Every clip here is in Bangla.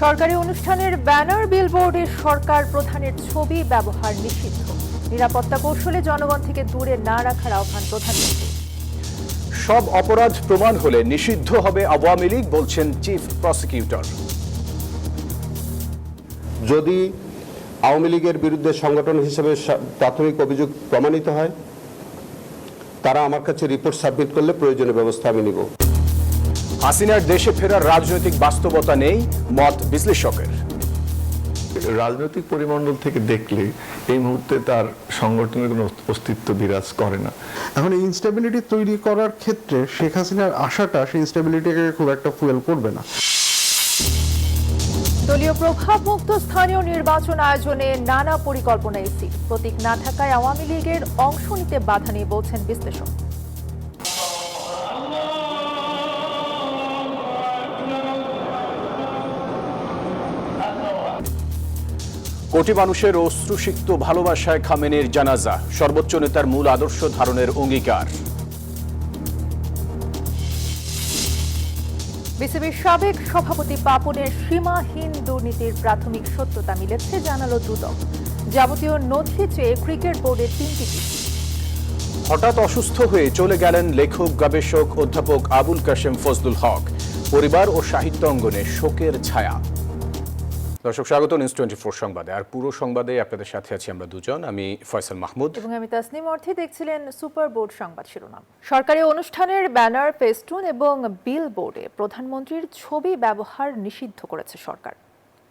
সরকারি অনুষ্ঠানের ব্যানার বিলবোর্ডে সরকার প্রধানের ছবি ব্যবহার নিষিদ্ধ। নিরাপত্তা কৌশলে জনগণ থেকে দূরে না রাখার আহ্বান প্রধানমন্ত্রী। সব অপরাধ প্রমাণ হলে নিষিদ্ধ হবে আওয়ামী লীগ, বলছেন চিফ প্রসিকিউটর। যদি আওয়ামী লীগের বিরুদ্ধে সংগঠন হিসেবে প্রাথমিক অভিযোগ প্রমাণিত হয়, তারা আমার কাছে রিপোর্ট সাবমিট করলে প্রয়োজনীয় ব্যবস্থা আমি নিব। হাসিনার দেশে ফেরার রাজনৈতিক বাস্তবতা নেই, মত বিশ্লেষকের। রাজনৈতিক পরিমণ্ডল থেকে দেখলে এই মুহূর্তে তার সংগঠনের কোনো অস্তিত্ব বিরাজ করে না। এখন এই ইনস্টেবিলিটি তৈরি করার ক্ষেত্রে শেখ হাসিনার আশাটা সেই ইনস্টেবিলিটিকে খুব একটা ফুয়েল করবে না। দলীয় প্রভাবমুক্ত স্থানীয় নির্বাচন আয়োজনে নানা পরিকল্পনা ইসি। প্রতীক না থাকায় আওয়ামী লীগের অংশ নিতে বাধা নেই, বলছেন বিশ্লেষক। কোটি মানুষের অশ্রুসিক্ত ভালোবাসায় খামেনির জানাজা, সর্বোচ্চ নেতার মূল আদর্শ ধারণের অঙ্গীকার। বিসিবির সাবেক সভাপতি পাপনের সীমাহীন দুর্নীতির প্রাথমিক সত্যতা মিলেছে, জানালো দুদক। যাবতীয় নথি চেয়ে ক্রিকেট বোর্ডের 3টি চিঠি। হঠাৎ অসুস্থ হয়ে চলে গেলেন লেখক গবেষক অধ্যাপক আবুল কাশেম ফজলুল হক। পরিবার ও সাহিত্য অঙ্গনে শোকের ছায়া। দর্শক, স্বাগত নিউজ 24 সংবাদে। আর পুরো সংবাদে আপনাদের সাথে আছি আমরা দুজন, আমি ফয়সাল মাহমুদ এবং আমি তাসনিম অর্থী। দেখছিলেন সুপার বোর্ড সংবাদ শিরোনাম। সরকারি অনুষ্ঠানের ব্যানার, ফেস্টুন এবং বিল বোর্ডে প্রধানমন্ত্রীর ছবি ব্যবহার নিষিদ্ধ করেছে সরকার।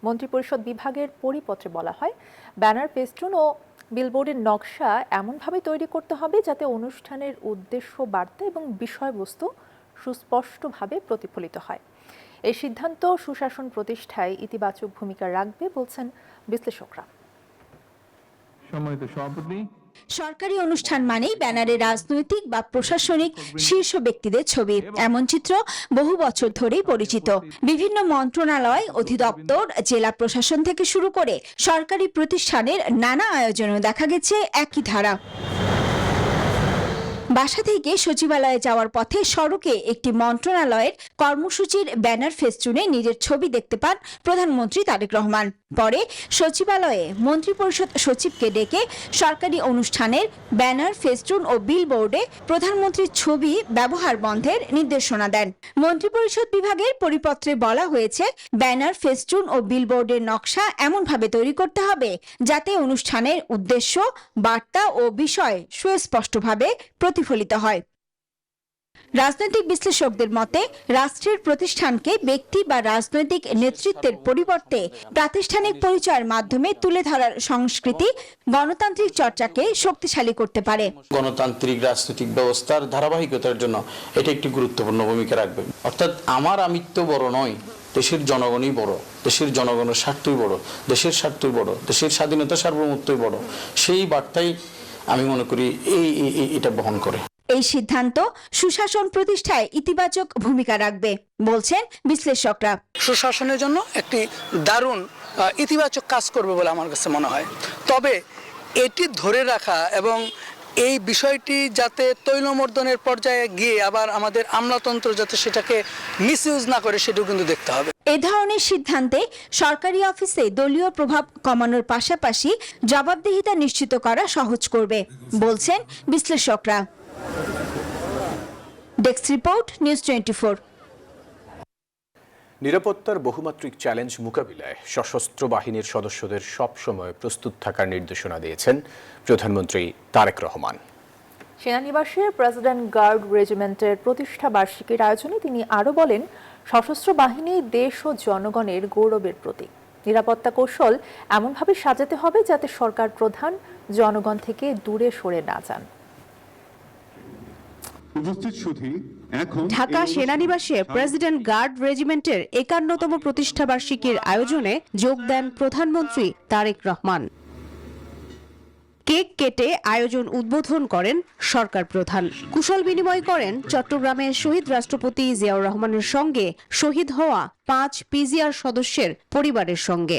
মন্ত্রিপরিষদ বিভাগের পরিপত্রে বলা হয়, ব্যানার, ফেস্টুন ও বিলবোর্ডের নকশা এমনভাবে তৈরি করতে হবে যাতে অনুষ্ঠানের উদ্দেশ্য, বার্তা এবং বিষয়বস্তু সুস্পষ্টভাবে প্রতিফলিত হয়। এই সিদ্ধান্ত সুশাসন প্রতিষ্ঠায় ইতিবাচক ভূমিকা রাখবে, বলছেন বিশ্লেষকরা। সরকারি অনুষ্ঠান মানেই ব্যানারে রাজনৈতিক বা প্রশাসনিক শীর্ষ ব্যক্তিদের ছবি। এমন চিত্র বহু বছর ধরেই পরিচিত। বিভিন্ন মন্ত্রণালয়, অধিদপ্তর, জেলা প্রশাসন থেকে শুরু করে সরকারি প্রতিষ্ঠানের নানা আয়োজনেও দেখা গেছে একই ধারা। বাসা থেকে সচিবালয়ে যাওয়ার পথে সড়কে একটি মন্ত্রণালয়ের কর্মসূচির ব্যানার ফেস্টুনে নিজের ছবি দেখতে পান প্রধানমন্ত্রী তারেক রহমান। পরে সচিবালয়ে মন্ত্রিপরিষদ সচিবকে ডেকে সরকারি অনুষ্ঠানের ব্যানার, ফেস্টুন ও বিলবোর্ডে প্রধানমন্ত্রীর ছবি ব্যবহার বন্ধের নির্দেশনা দেন। মন্ত্রিপরিষদ বিভাগের পরিপত্রে বলা হয়েছে, ব্যানার, ফেস্টুন ও বিলবোর্ডের নকশা এমনভাবে তৈরি করতে হবে যাতে অনুষ্ঠানের উদ্দেশ্য, বার্তা ও বিষয় সুস্পষ্টভাবে প্রতিফলিত হয়। রাজনৈতিক বিশ্লেষকদের মতে, রাষ্ট্রের প্রতিষ্ঠানকে ব্যক্তি বা রাজনৈতিক নেতৃত্বের পরিবর্তে প্রাতিষ্ঠানিক পরিচয়ের মাধ্যমে তুলে ধরার সংস্কৃতি গণতান্ত্রিক চর্চাকে শক্তিশালী করতে পারে। গণতান্ত্রিক রাজনৈতিক ব্যবস্থার ধারাবাহিকতার জন্য এটা একটি গুরুত্বপূর্ণ ভূমিকা রাখবে। অর্থাৎ আমার আমিত্ব বড় নয়, দেশের জনগণই বড়, দেশের জনগণের স্বার্থই বড়, দেশের স্বার্থই বড়, দেশের স্বাধীনতা সার্বভৌমত্বই বড়। সেই বার্তাই আমি মনে করি এটা বহন করে। এই সিদ্ধান্ত সুশাসন প্রতিষ্ঠায় ইতিবাচক ভূমিকা রাখবে, বলছেন বিশ্লেষকরা। সুশাসনের জন্য একটি দারুণ ইতিবাচক কাজ করবে বলে আমার কাছে মনে হয়। তবে এটি ধরে রাখা এবং এই বিষয়টি যাতে তৈলমর্দনের পর্যায়ে গিয়ে আবার আমাদের আমলাতন্ত্র যাতে সেটাকে মিসইউজ না করে, সেটাও কিন্তু দেখতে হবে। এ ধরনের সিদ্ধান্তে সরকারি অফিসে দলীয় প্রভাব কমানোর পাশাপাশি জবাবদিহিতা নিশ্চিত করা সহজ করবে, বলছেন বিশ্লেষকরা। Desk report, news 24। নিরাপত্তার বহুমাত্রিক চ্যালেঞ্জ মোকাবিলায় সশস্ত্র বাহিনীর সদস্যদের সবসময় প্রস্তুত থাকার নির্দেশনা দিয়েছেন প্রধানমন্ত্রী তারেক রহমান। সেনানিবাসে প্রেসিডেন্ট গার্ড রেজিমেন্টের প্রতিষ্ঠা বার্ষিকীর আয়োজনে তিনি আরও বলেন, সশস্ত্র বাহিনী দেশ ও জনগণের গৌরবের প্রতীক। নিরাপত্তা কৌশল এমনভাবে সাজাতে হবে যাতে সরকার প্রধান জনগণ থেকে দূরে সরে না যান। ঢাকা সেনানিবাসে প্রেসিডেন্ট গার্ড রেজিমেন্টের ৫১তম প্রতিষ্ঠা বার্ষিকীর আয়োজনে যোগ দেন প্রধানমন্ত্রী তারেক রহমান। কেক কেটে আয়োজন উদ্বোধন করেন সরকার প্রধান। কুশল বিনিময় করেন চট্টগ্রামের শহীদ রাষ্ট্রপতি জিয়াউর রহমানের সঙ্গে শহীদ হওয়া ৫ পিজিআর সদস্যের পরিবারের সঙ্গে।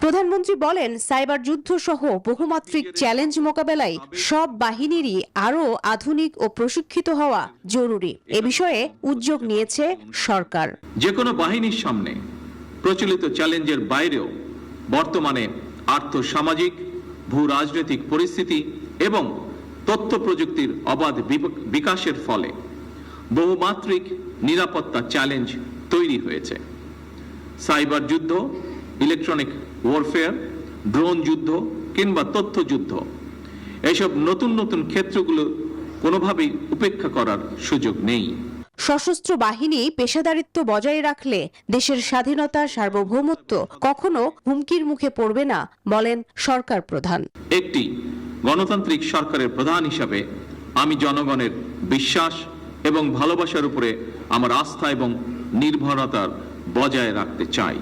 প্রধানমন্ত্রী বলেন, সাইবার যুদ্ধ সহ বহুমাত্রিক চ্যালেঞ্জ মোকাবেলায় সব বাহিনীরই আরও আধুনিক ও প্রশিক্ষিত হওয়া জরুরি। এ বিষয়ে উদ্যোগ নিয়েছে সরকার। যে কোনো বাহিনীর সামনে প্রচলিত চ্যালেঞ্জের বাইরেও বর্তমানে আর্থসামাজিক, ভূ রাজনৈতিক পরিস্থিতি এবং তথ্য প্রযুক্তির অবাধ বিকাশের ফলে বহুমাত্রিক নিরাপত্তা চ্যালেঞ্জ তৈরি হয়েছে। সাইবার যুদ্ধ, ইলেকট্রনিক ওয়ারফেয়ার, ড্রোন যুদ্ধ কিংবা তথ্য যুদ্ধ, এসব নতুন নতুন ক্ষেত্রগুলো কোনোভাবেই উপেক্ষা করার সুযোগ নেই। সশস্ত্র বাহিনী পেশাদারিত্ব বজায় রাখলে দেশের স্বাধীনতা, সার্বভৌমত্ব কখনো হুমকির মুখে পড়বে না, বলেন সরকার প্রধান। একটি গণতান্ত্রিক সরকারের প্রধান হিসাবে আমি জনগণের বিশ্বাস এবং ভালোবাসার উপরে আমার আস্থা এবং নির্ভরতা বজায় রাখতে চাই।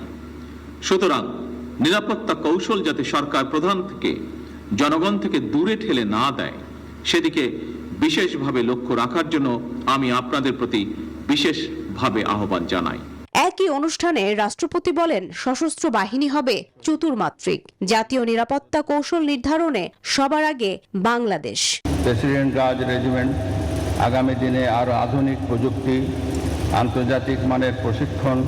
সুতরাং নিরাপত্তা কৌশল যাতে সরকার প্রধান থেকে জনগণ থেকে দূরে ঠেলে না দেয়, সেদিকে বিশেষভাবে লক্ষ্য রাখার জন্য আমি আপনাদের প্রতি বিশেষভাবে আহ্বান জানাই। একই অনুষ্ঠানে রাষ্ট্রপতি বলেন, সশস্ত্র বাহিনী হবে চতুর্মাত্রিক। জাতীয় নিরাপত্তা কৌশল নির্ধারণে সবার আগে বাংলাদেশ। প্রেসিডেন্ট গার্ড রেজিমেন্ট আগামী দিনে আরও আধুনিক প্রযুক্তি, আন্তর্জাতিক মানের প্রশিক্ষণ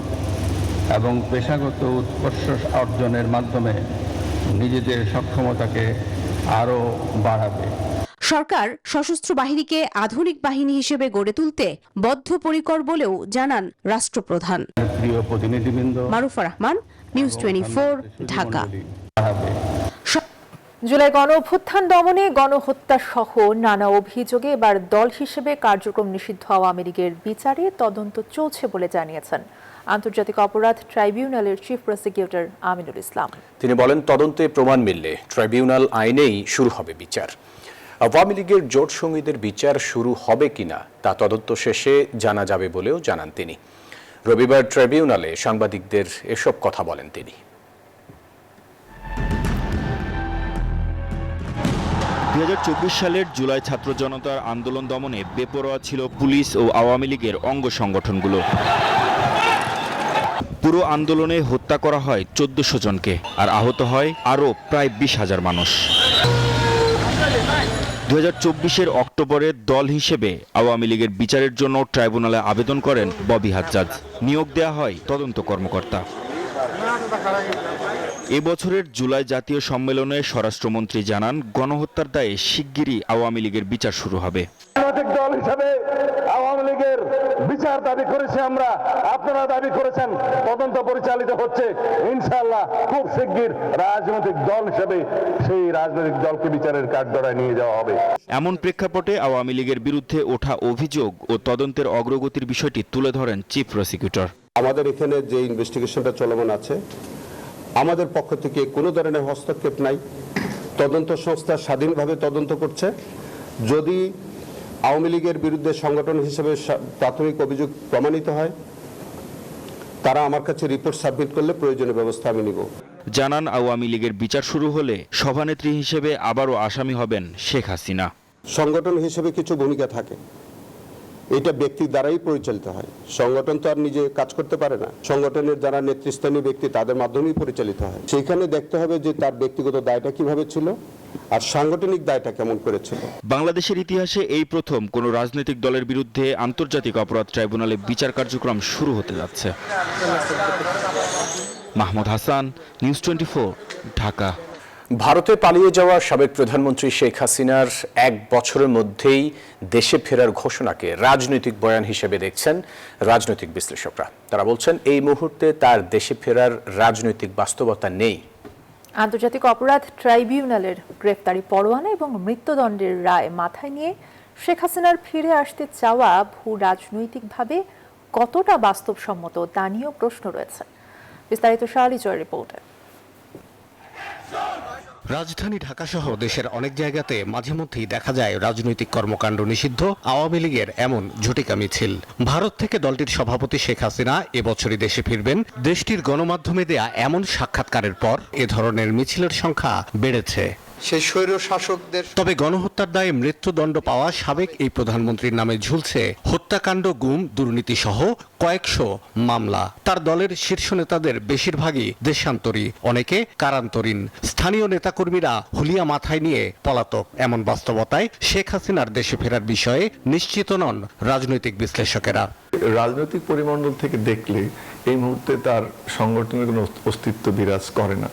এবং পেশাগত উৎকর্ষ অর্জনের মাধ্যমে নিজেদের সক্ষমতাকে আরও বাড়াবে। সরকার সশস্ত্র বাহিনীকে আধুনিক বাহিনী হিসেবে গড়ে তুলতে বদ্ধপরিকর বলেও জানান রাষ্ট্রপ্রধান। প্রিয় প্রতিনিধিবৃন্দ, মারুফা রহমান, নিউজ 24, ঢাকা। জুলাই গণ অভ্যুত্থান দমনে গণহত্যা সহ নানা অভিযোগে এবার দল হিসেবে কার্যক্রম নিষিদ্ধ আওয়ামী লীগের বিচারে তদন্ত চলছে বলে জানিয়েছেন আন্তর্জাতিক অপরাধ ট্রাইব্যুনালের চিফ প্রসিকিউটর আমিনুল ইসলাম। তিনি বলেন, তদন্তে প্রমাণ মিললে ট্রাইব্যুনাল আইনেই শুরু হবে বিচার। আওয়ামী লীগের জোট সঙ্গীদের বিচার শুরু হবে কিনা তা তদন্ত শেষে জানা যাবে বলেও জানান তিনি। রবিবার ট্রাইব্যুনালে সাংবাদিকদের এসব কথা বলেন তিনি। 2024 সালের জুলাই ছাত্র জনতার আন্দোলন দমনে বেপরোয়া ছিল পুলিশ ও আওয়ামী লীগের অঙ্গ সংগঠনগুলো। পুরো আন্দোলনে হত্যা করা হয় 1400 জনকে, আর আহত হয় আরও প্রায় 20,000 মানুষ। 2024-এর অক্টোবরে দল হিসেবে আওয়ামী লীগের বিচারের জন্য ট্রাইব্যুনালে আবেদন করেন ববি হাজ্জাজ। নিয়োগ দেয়া হয় তদন্ত কর্মকর্তা। এবছরের জুলাই জাতীয় সম্মেলনে স্বরাষ্ট্রমন্ত্রী জানান, গণহত্যার দায়ে শিগগিরই আওয়ামী লীগের বিচার শুরু হবে। রাজনৈতিক দল হিসেবে আওয়ামী লীগের বিচার দাবি করেছি আমরা, আপনারা দাবি করেছেন, তদন্ত পরিচালিত হচ্ছে। ইনশাআল্লাহ খুব শিগগির রাজনৈতিক দল হিসেবে সেই রাজনৈতিক দলকে বিচারের কাঠগড়ায় নিয়ে যাওয়া হবে। এমন প্রেক্ষাপটে আওয়ামী লীগের বিরুদ্ধে ওঠা অভিযোগ ও তদন্তের অগ্রগতির বিষয়টি তুলে ধরেন চিফ প্রসিকিউটর। আমাদের এখানে যে ইনভেস্টিগেশনটা চলমান আছে, আমাদের পক্ষ থেকে কোনো ধরনের হস্তক্ষেপ নাই। তদন্ত সংস্থা স্বাধীনভাবে তদন্ত করছে। যদি আওয়ামী লীগের বিরুদ্ধে সংগঠন হিসেবে প্রাথমিক অভিযোগ প্রমাণিত হয়, তারা আমার কাছে রিপোর্ট সাবমিট করলে প্রয়োজনীয় ব্যবস্থা আমি নিব। জানান, আওয়ামী লীগের বিচার শুরু হলে সভানেত্রী হিসেবে আবারও আসামি হবেন শেখ হাসিনা। সংগঠন হিসেবে কিছু ভূমিকা থাকে, এটা ব্যক্তি দ্বারাই পরিচালিত হয়। সংগঠন তো আর নিজে কাজ করতে পারে না। সংগঠনের যারা নেতৃস্থানীয় ব্যক্তি, তাদের মাধ্যমেই পরিচালিত হয়। সেইখানে দেখতে হবে যে তার ব্যক্তিগত দায়টা কিভাবে ছিল আর সাংগঠনিক দায়টা কেমন করেছিল। বাংলাদেশের ইতিহাসে এই প্রথম কোনো রাজনৈতিক দলের বিরুদ্ধে আন্তর্জাতিক অপরাধ ট্রাইব্যুনালে বিচার কার্যক্রম শুরু হতে যাচ্ছে। মাহমুদ হাসান, নিউজ 24, ঢাকা। ভারতে পালিয়ে যাওয়া সাবেক প্রধানমন্ত্রী শেখ হাসিনার 1 বছরের মধ্যেই দেশে ফেরার ঘোষণাকে রাজনৈতিক বয়ান হিসেবে দেখছেন রাজনৈতিক বিশ্লেষকরা। তারা বলছেন, এই মুহূর্তে তার দেশে ফেরার রাজনৈতিক বাস্তবতা নেই। আন্তর্জাতিক অপরাধ ট্রাইব্যুনালের গ্রেফতারি পরোয়ানা এবং মৃত্যুদণ্ডের রায় মাথায় নিয়ে শেখ হাসিনার ফিরে আসতে চাওয়া ভূ রাজনৈতিকভাবে কতটা বাস্তবসম্মত তা নিয়েও প্রশ্ন রয়েছে। বিস্তারিত শালি জয়ের রিপোর্টে। রাজধানী ঢাকাসহ দেশের অনেক জায়গাতে মাঝে মধ্যেই দেখা যায় রাজনৈতিক কর্মকাণ্ড নিষিদ্ধ আওয়ামী লীগের এমন ঝটিকা মিছিল। ভারত থেকে দলটির সভাপতি শেখ হাসিনা এবছরই দেশে ফিরবেন। দেশটির গণমাধ্যমে দেয়া এমন সাক্ষাৎকারের পর এ ধরনের মিছিলের সংখ্যা বেড়েছে। সেই স্বৈর শাসকদের। তবে গণহত্যার দায়ে মৃত্যুদণ্ড পাওয়া সাবেক এই প্রধানমন্ত্রীর নামে ঝুলছে হত্যাকাণ্ড, গুম, দুর্নীতি সহ কয়েকশো মামলা। তার দলের শীর্ষ নেতাদের বেশিরভাগই দেশান্তরী, অনেকে কারান্তরীণ। স্থানীয় নেতাকর্মীরা হুলিয়া মাথায় নিয়ে পলাতক। এমন বাস্তবতায় শেখ হাসিনার দেশে ফেরার বিষয়ে নিশ্চিত নন রাজনৈতিক বিশ্লেষকেরা। রাজনৈতিক পরিমণ্ডল থেকে দেখলে এই মুহূর্তে তার সংগঠনের কোনো অস্তিত্ব বিরাজ করে না।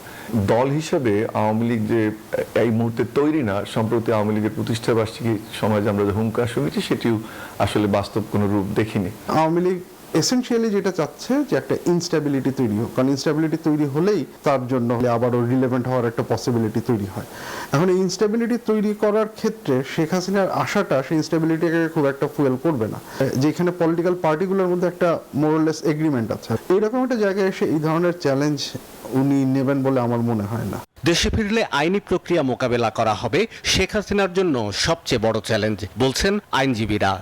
দল হিসেবে আওয়ামী লীগ যে এই মুহূর্তে তৈরি না, সম্প্রতি আওয়ামী লীগের প্রতিষ্ঠাবার্ষিকী সমাজে আমরা যে হুঙ্কার শুনেছি সেটিও আসলে বাস্তব কোনো রূপ দেখিনি। আওয়ামী লীগ এসেনশিয়ালি যেটা চাচ্ছে যে একটা ইনস্টেবিলিটি তৈরি হোক, কারণ ইনস্টেবিলিটি তৈরি হলেই তার জন্য আবারও রিলেভেন্ট হওয়ার একটা পসিবিলিটি তৈরি হয়। এখন এই ইনস্টেবিলিটি তৈরি করার ক্ষেত্রে শেখ হাসিনার আশাটা সেই ইনস্টেবিলিটিকে খুব একটা ফুয়েল করবে না, যেখানে পলিটিক্যাল পার্টিগুলোর মধ্যে একটা মোরাললেস এগ্রিমেন্ট আছে। এইরকম একটা জায়গায় এসে এই ধরনের চ্যালেঞ্জ উনি নেবেন বলে আমার মনে হয় না। দেশে ফিরলে আইনি প্রক্রিয়া মোকাবেলা করা হবে শেখ হাসিনার জন্য সবচেয়ে বড় চ্যালেঞ্জ, বলছেন আইনজীবীরা।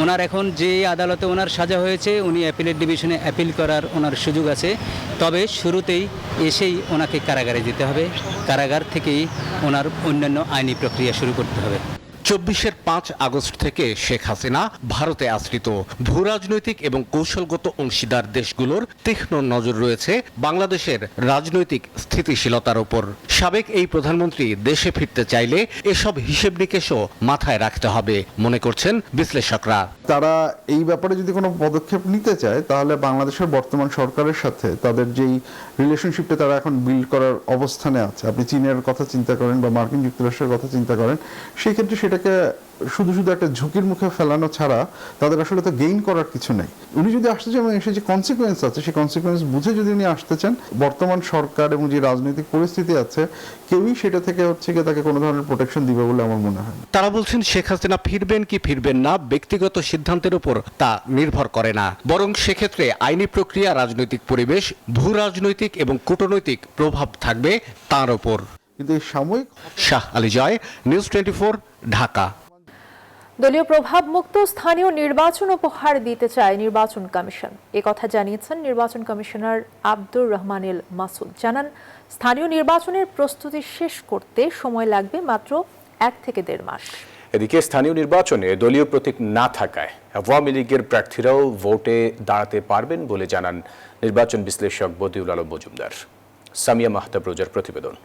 ওনার এখন যে আদালতে ওনার সাজা হয়েছে, উনি অ্যাপিলেট ডিভিশনে অ্যাপিল করার ওনার সুযোগ আছে। তবে শুরুতেই এসেই ওনাকে কারাগারে যেতে হবে, কারাগার থেকেই ওনার অন্যান্য আইনি প্রক্রিয়া শুরু করতে হবে। 24-এর 5 আগস্ট থেকে শেখ হাসিনা ভারতে আশ্রিত। ভূরাজনৈতিক এবং কৌশলগত অংশীদার দেশগুলোর তীক্ষ্ণ নজর রয়েছে বাংলাদেশের রাজনৈতিক স্থিতিশীলতার উপর। সাবেক এই প্রধানমন্ত্রী দেশে ফিরতে চাইলে এসব হিসেব নিকেশও মাথায় রাখতে হবে মনে করছেন বিশ্লেষকরা। তারা এই ব্যাপারে যদি কোনো পদক্ষেপ নিতে চায় তাহলে বাংলাদেশের বর্তমান সরকারের সাথে তাদের যেই রিলেশনশিপটা তারা এখন বিল্ড করার অবস্থানে আছে, আপনি চীনের কথা চিন্তা করেন বা মার্কিন যুক্তরাষ্ট্রের কথা চিন্তা করেন, সেই ক্ষেত্রে সেটাকে শুধু শুধু একটা ঝুঁকির মুখে ফেলানো ছাড়া তাদের আসলে তো গেইন করার কিছু নেই। উনি যদি আসতে চান এবং এসে যে কনসিকুয়েন্স আছে সেই কনসিকুয়েন্স বুঝে যদি উনি আসতে চান, বর্তমান সরকার এবং যে রাজনৈতিক পরিস্থিতি আছে কেউই সেটা থেকে তাকে কোনো ধরনের প্রোটেকশন দিবে বলে আমার মনে হয় না। তারা বলছেন শেখ হাসিনা ফিরবেন কি ফিরবেন না ব্যক্তিগত সিদ্ধান্তের উপর তা নির্ভর করে না, বরং সেক্ষেত্রে আইনি প্রক্রিয়া, রাজনৈতিক পরিবেশ, ভূ রাজনৈতিক এবং কূটনৈতিক প্রভাব থাকবে তার উপর। কিন্তু এই সাময়িক। শাহ আলী জয়, নিউজ 24, ঢাকা। দলীয় প্রভাবমুক্ত স্থানীয় নির্বাচন উপহার দিতে চায় নির্বাচন কমিশন। একথা জানিয়েছেন নির্বাচন কমিশনার আব্দুর রহমানুল মাসুদ। জানান, স্থানীয় নির্বাচনের প্রস্তুতি শেষ করতে সময় লাগবে মাত্র 1 থেকে 1.5 মাস। এদিকে স্থানীয় নির্বাচনে দলীয় প্রতীক না থাকায় আওয়ামী লীগের প্রার্থীরাও ভোটে দাঁড়াতে পারবেন বলে জানান নির্বাচন বিশ্লেষক বদিউল আলম মজুমদার। সামিয়া মাহতাব রোজার প্রতিবেদন।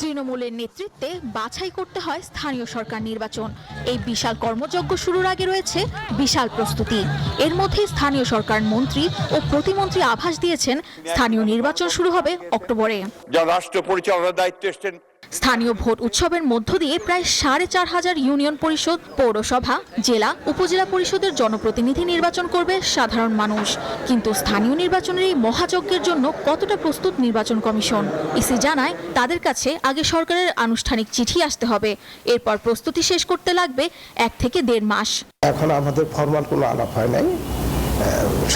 তৃণমূলের নেতৃত্বে বাছাই করতে হয় স্থানীয় সরকার নির্বাচন। এই বিশাল কর্মযজ্ঞ শুরুর আগে রয়েছে বিশাল প্রস্তুতি। এর মধ্যে স্থানীয় সরকার মন্ত্রী ও প্রতিমন্ত্রী আভাস দিয়েছেন স্থানীয় নির্বাচন শুরু হবে অক্টোবরে। যারা রাষ্ট্র পরিচালনার দায়িত্বে এসেছেন। স্থানীয় ভোট উৎসবের মধ্য দিয়ে প্রায় 4,500 ইউনিয়ন পরিষদ, পৌরসভা, জেলা, উপজেলা পরিষদের জনপ্রতিনিধি নির্বাচন করবে সাধারণ মানুষ। কিন্তু স্থানীয় নির্বাচনের এই মহাযজ্ঞের জন্য কতটা প্রস্তুত নির্বাচন কমিশন? ইসি জানায়, তাদের কাছে আগে সরকারের আনুষ্ঠানিক চিঠি আসতে হবে, এরপর প্রস্তুতি শেষ করতে লাগবে 1 থেকে 1.5 মাস। এখন আমাদের ফরমাল কোনো আলাপ হয় নাই,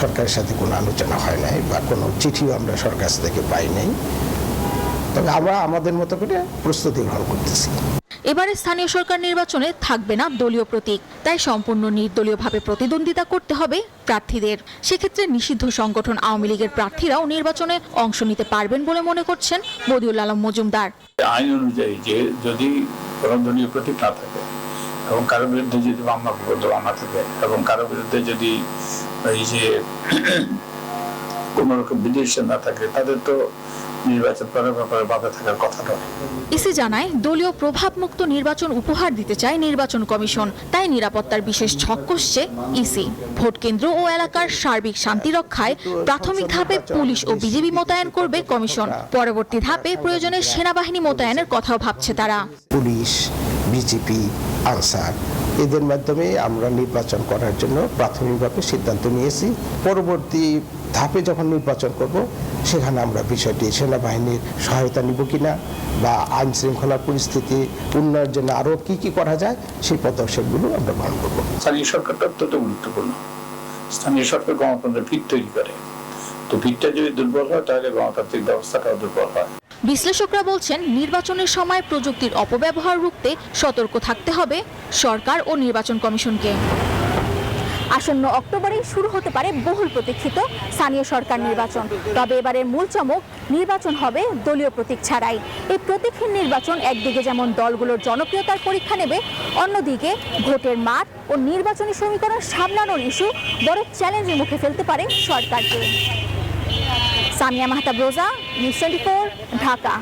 সরকারের সাথে কোনো আলোচনা হয় নাই বা কোনো চিঠিও আমরা সরকার থেকে পাই নাই। তবে আমরা আমাদের মতো করে প্রস্তুতি গ্রহণ করতেছি। এবারে স্থানীয় সরকার নির্বাচনে থাকবে না দলীয় প্রতীক, তাই সম্পূর্ণ নির্দলীয়ভাবে প্রতিদ্বন্দ্বিতা করতে হবে প্রার্থীদের। সেক্ষেত্রে নিষিদ্ধ সংগঠন আওয়ামী লীগের প্রার্থীরাও নির্বাচনে অংশ নিতে পারবেন বলে মনে করছেন বদিউল আলম মজুমদার। আইন অনুযায়ী যে যদি কোনো দলীয় প্রতীক না থাকে এবং কারো বিরুদ্ধে যদি মামলা থাকে এবং কারো বিরুদ্ধে যদি এই যে কোনো রকম বিদেশে না থাকে, তাদের তো নির্বাচন করার ব্যাপারে বাধা থাকার কথা নয়। ইসি জানায়, দলীয় প্রভাবমুক্ত নির্বাচন উপহার দিতে চায় নির্বাচন কমিশন, তাই নিরাপত্তার বিশেষ ছক কষছে ইসি। ভোট কেন্দ্র ও এলাকার সার্বিক শান্তি রক্ষায় প্রাথমিক ধাপে পুলিশ ও বিজিবি মোতায়েন করবে কমিশন। পরবর্তী ধাপে প্রয়োজনে সেনাবাহিনী মোতায়েনের কথাও ভাবছে তারা। পুলিশ, বিজিবি, আনসার এদের মাধ্যমে আমরা নির্বাচন করার জন্য প্রাথমিকভাবে সিদ্ধান্ত নিয়েছি। পরবর্তী ধাপে যখন নির্বাচন করব সেখানে আমরা বিষয়টি সেনাবাহিনীর সহায়তা নিব কিনা বা আইন শৃঙ্খলা পরিস্থিতি উন্নয়নের জন্য আরও কি করা যায় সেই পদক্ষেপগুলো আমরা গ্রহণ করব। স্থানীয় সরকারটা অত্যন্ত গুরুত্বপূর্ণ। স্থানীয় সরকার গণতন্ত্রের ভিত তৈরি করে, তো ভিতটা যদি দুর্বল হয় তাহলে গণতান্ত্রিক ব্যবস্থাটাও দুর্বল হয়। বিশ্লেষকরা বলছেন, নির্বাচনের সময় প্রযুক্তির অপব্যবহার রুখতে সতর্ক থাকতে হবে সরকার ও নির্বাচন কমিশনকে। আসন্ন অক্টোবরেই শুরু হতে পারে বহুল প্রতীক্ষিত স্থানীয় সরকার নির্বাচন। তবে এবারের মূল চমক, নির্বাচন হবে দলীয় প্রতীক ছাড়াই। এই প্রতীকহীন নির্বাচন একদিকে যেমন দলগুলোর জনপ্রিয়তার পরীক্ষা নেবে, অন্যদিকে ভোটের মাঠ ও নির্বাচনী সমীকরণ সামলানোর ইস্যু বড় চ্যালেঞ্জের মুখে ফেলতে পারে সরকারকে। সামিয়া মাহতাব রোজা, নিউজ 24, ঢাকা।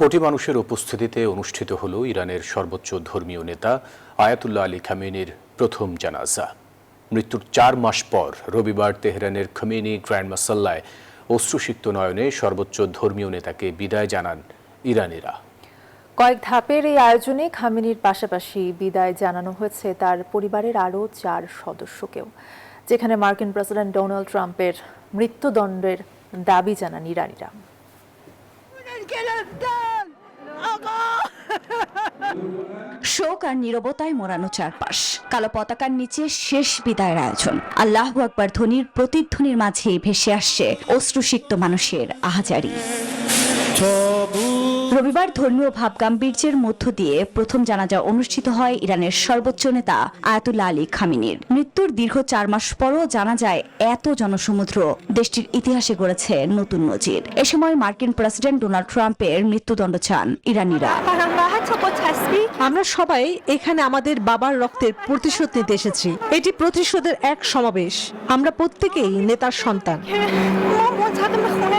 কোটি মানুষের উপস্থিতিতে অনুষ্ঠিত হলো ইরানের সর্বোচ্চ ধর্মীয় নেতা আয়াতুল্লাহ আলী খামেনির প্রথম জানাজা। মৃত্যুর 4 মাস পর রবিবার তেহরানের খামেনি গ্র্যান্ড মাসাল্লায় অশ্রুসিক্ত নয়নে সর্বোচ্চ ধর্মীয় নেতাকে বিদায় জানান ইরানিরা। কয়েক ধাপের এই আয়োজনে খামেনির পাশাপাশি বিদায় জানানো হয়েছে তার পরিবারের আরও 4 সদস্যকেও, যেখানে মার্কিন প্রেসিডেন্ট ডোনাল্ড ট্রাম্পের মৃত্যুদণ্ডের দাবি জানান ইরানিরা। শোক আর নীরবতায় মোড়ানো চারপাশ, কালো পতাকার নিচে শেষ বিদায়ের আয়োজন। আল্লাহু আকবার ধ্বনির প্রতিধ্বনির মাঝে ভেসে আসছে অশ্রুসিক্ত মানুষের আহাজারি। রবিবার ধর্মীয় ভাবগাম্ভীর্যের মধ্য দিয়ে প্রথম জানাজা অনুষ্ঠিত হয় ইরানের সর্বোচ্চ নেতা আয়াতুল্লাহ আলী খামেনির। মৃত্যুর দীর্ঘ 4 মাস পরও জানাজায় এত জনসমুদ্র দেশটির ইতিহাসে গড়েছে নতুন নজির। এ সময় মার্কিন প্রেসিডেন্ট ডোনাল্ড ট্রাম্পের মৃত্যুদণ্ড চান ইরানিরা। আমরা সবাই এখানে আমাদের বাবার রক্তের প্রতিশোধ নিতে এসেছি। এটি প্রতিশোধের এক সমাবেশ। আমরা প্রত্যেকেই নেতার সন্তান।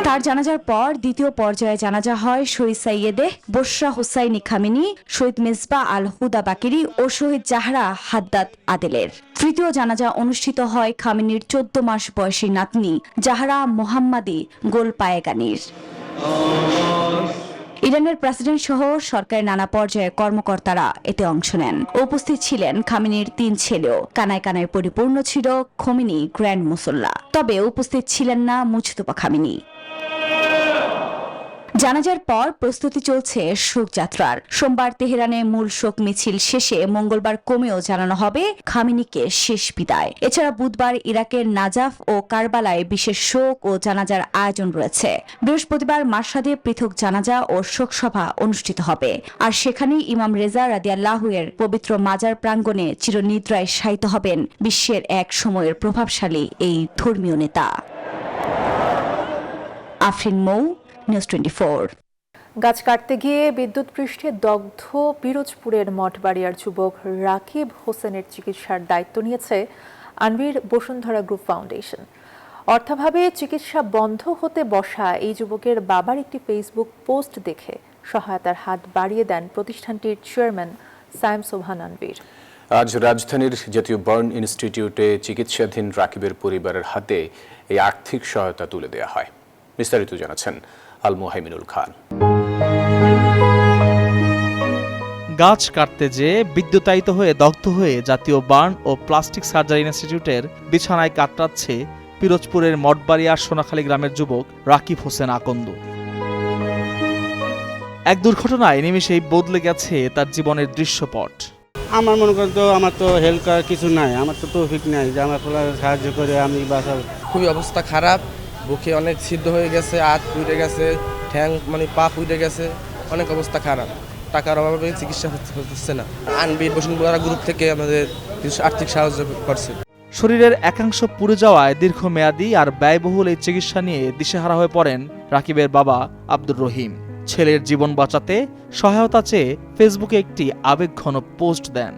তার জানাজার পর দ্বিতীয় পর্যায়ে জানাজা হয় শহীদ সাইয়েদে বশরা হুসাইনি খামেনি, শহীদ মেজবা আল হুদা বাকিরি ও শহীদ জাহরা হাদ্দাদ আদেলের। তৃতীয় জানাজা অনুষ্ঠিত হয় খামেনির 14 মাস বয়সী নাতনি জাহরা মোহাম্মদী গোলপায়েগানির। ইরানের প্রেসিডেন্ট সহ সরকারের নানা পর্যায়ে কর্মকর্তারা এতে অংশ নেন। উপস্থিত ছিলেন খামেনির 3 ছেলেও। কানায় কানায় পরিপূর্ণ ছিল খোমেনি গ্র্যান্ড মুসল্লা। তবে উপস্থিত ছিলেন না মুজতবা খামেনি। জানাজার পর প্রস্তুতি চলছে শোকযাত্রার। সোমবার তেহরানে মূল শোক মিছিল শেষে মঙ্গলবার কমেও জানানো হবে খামেনিকে শেষ বিদায়। এছাড়া বুধবার ইরাকের নাজাফ ও কারবালায় বিশেষ শোক ও জানাজার আয়োজন রয়েছে। বৃহস্পতিবার মাশহাদে পৃথক জানাজা ও শোকসভা অনুষ্ঠিত হবে। আর সেখানেই ইমাম রেজা রাদিয়াল্লাহু এর পবিত্র মাজার প্রাঙ্গণে চিরনিদ্রায় শায়িত হবেন বিশ্বের এক সময়ের প্রভাবশালী এই ধর্মীয় নেতা। আফরিন মৌ, নিউজ 24। গাছ কাটতে গিয়ে বিদ্যুৎ পৃষ্ঠে দগ্ধ পিরোজপুরের মঠবাড়িয়ার যুবক রাকিব হোসেনের চিকিৎসার দায়িত্ব নিয়েছে আনভির বসুন্ধরা গ্রুপ ফাউন্ডেশন। অর্থাভাবে চিকিৎসা বন্ধ হতে বসা এই যুবকের বাবার একটি ফেসবুক পোস্ট দেখে সহায়তার হাত বাড়িয়ে দেন প্রতিষ্ঠানটির চেয়ারম্যান সায়েম সোবহান আনভির। আজ রাজধানীর জাতীয় বার্ন ইনস্টিটিউটে চিকিৎসাধীন রাকিবের পরিবারের হাতে এই আর্থিক সহায়তা তুলে দেওয়া হয়। বিস্তারিত জানাচ্ছেন আল মুহাইমিনুল খান। গাছ কাটতে যেয়ে বিদ্যুতায়িত হয়ে দগ্ধ হয়ে জাতীয় বার্ন ও প্লাস্টিক সার্জারি ইনস্টিটিউটের বিছানায় কাতরাচ্ছে পিরোজপুরের মঠবাড়িয়া সোনাখালী গ্রামের যুবক রাকিব হোসেন আকন্দ। এক দুর্ঘটনায় নিমেষেই বদলে গেছে তার জীবনের দৃশ্যপট। আমার মনে করেন তো আমার তো হেল্প করার কিছু নাই, আমার তো তৌফিক নাই যে আমার সাহায্য করে আমি বাঁচাবো। খুবই অবস্থা খারাপ, বুকে অনেক সিদ্ধ হয়ে গেছে, হাত পুড়ে গেছে, ঠ্যাং মানে পা পুড়ে গেছে, অনেক অবস্থা খারাপ। টাকার অভাবে চিকিৎসা হচ্ছে না। আনভির বসুন্ধরা গ্রুপ থেকে আমাদের কিছু আর্থিক সাহায্য করছে। শরীরের একাংশ পুড়ে যাওয়ায় দীর্ঘমেয়াদী আর ব্যয়বহুল এই চিকিৎসা নিয়ে দিশেহারা হয়ে পড়েন রাকিবের বাবা আব্দুর রহিম। ছেলের জীবন বাঁচাতে সহায়তা চেয়ে ফেসবুকে একটি আবেগঘন পোস্ট দেন।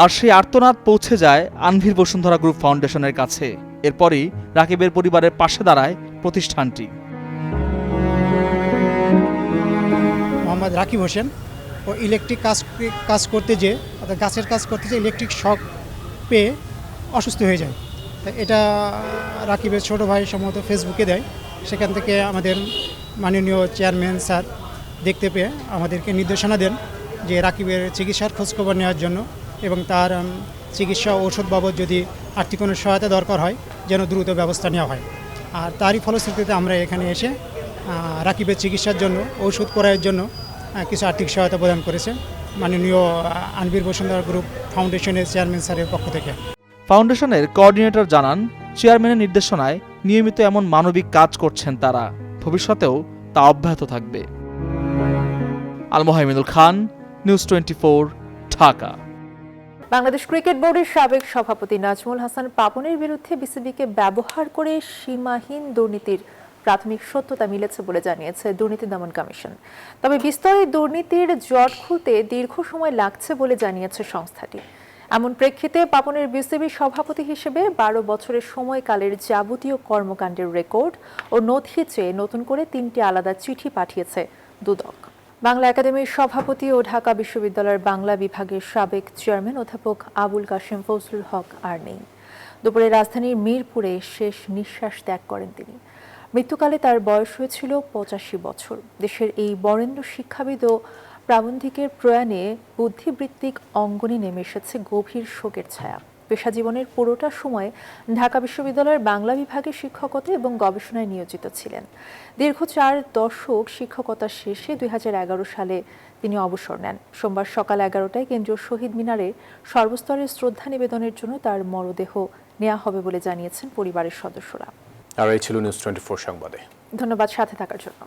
আর সেই আর্তনাদ পৌঁছে যায় আনভির বসুন্ধরা গ্রুপ ফাউন্ডেশনের কাছে। এরপরই রাকিবের পরিবারের পাশে দাঁড়ায় প্রতিষ্ঠানটি। মোহাম্মদ রাকিব হোসেন ও ইলেকট্রিক কাজ করতে যে অর্থাৎ গাছের কাজ করতে যে ইলেকট্রিক শক পেয়ে অসুস্থ হয়ে যায়। এটা রাকিবের ছোট ভাই সম্ভবত ফেসবুকে দেয়। সেখান থেকে আমাদের মাননীয় চেয়ারম্যান স্যার দেখতে পেয়ে আমাদেরকে নির্দেশনা দেন যে রাকিবের চিকিৎসার খোঁজখবর নেওয়ার জন্য এবং তার চিকিৎসা ঔষধ বাবদ যদি আর্থিক কোনো সহায়তা দরকার হয় যেন দ্রুত ব্যবস্থা নেওয়া হয়। আর তারই ফলশ্রুতিতে আমরা এখানে এসে রাকিবের চিকিৎসার জন্য ঔষধ ক্রয়ের জন্য কিছু আর্থিক সহায়তা প্রদান করেছে মাননীয় আনভির বসুন্ধরা গ্রুপ ফাউন্ডেশনের চেয়ারম্যান স্যারের পক্ষ থেকে। ফাউন্ডেশনের কোঅর্ডিনেটর জানান, চেয়ারম্যানের নির্দেশনায় নিয়মিত এমন মানবিক কাজ করছেন তারা। ভবিষ্যতেও তা অব্যাহত থাকবে। আল মুহাইমিনুল খান, নিউজ 24, ঢাকা। বাংলাদেশ ক্রিকেট বোর্ডের সাবেক সভাপতি নাজমুল হাসান পাপনের বিরুদ্ধে বিসিবিকে ব্যবহার করে সীমাহীন দুর্নীতির প্রাথমিক সত্যতা মিলেছে বলে জানিয়েছে দুর্নীতি দমন কমিশন। তবে বিস্তর দুর্নীতির জট খুলতে দীর্ঘ সময় লাগছে বলে জানিয়েছে সংস্থাটি। এমন প্রেক্ষিতে পাপনের বিসিবি সভাপতি হিসেবে 12 বছরের সময়কালের যাবতীয় কর্মকাণ্ডের রেকর্ড ও নথি চেয়ে নতুন করে 3টি আলাদা চিঠি পাঠিয়েছে দুদক। বাংলা একাডেমির সভাপতি ও ঢাকা বিশ্ববিদ্যালয়ের বাংলা বিভাগের সাবেক চেয়ারম্যান অধ্যাপক আবুল কাশেম ফজলুল হক আর নেই। দুপুরে রাজধানীর মিরপুরে শেষ নিঃশ্বাস ত্যাগ করেন তিনি। মৃত্যুকালে তার বয়স হয়েছিল 85 বছর। দেশের এই বরেণ্য শিক্ষাবিদ ও প্রাবন্ধিকের প্রয়াণে বুদ্ধিবৃত্তিক অঙ্গনে নেমে এসেছে গভীর শোকের ছায়া। পেশা জীবনের পুরোটা সময় ঢাকা বিশ্ববিদ্যালয়ের বাংলা বিভাগে শিক্ষকতা এবং গবেষণায় নিয়োজিত ছিলেন। দীর্ঘ 4 দশক শিক্ষকতা শেষে 2011 সালে তিনি অবসর নেন। সোমবার সকাল 11টায় কেন্দ্রীয় শহীদ মিনারে সর্বস্তরের শ্রদ্ধা নিবেদনের জন্য তার মরদেহ নেওয়া হবে বলে জানিয়েছেন পরিবারের সদস্যরা। আর এই ছিল নিউজ 24 সংবাদে। ধন্যবাদ সাথে থাকার জন্য।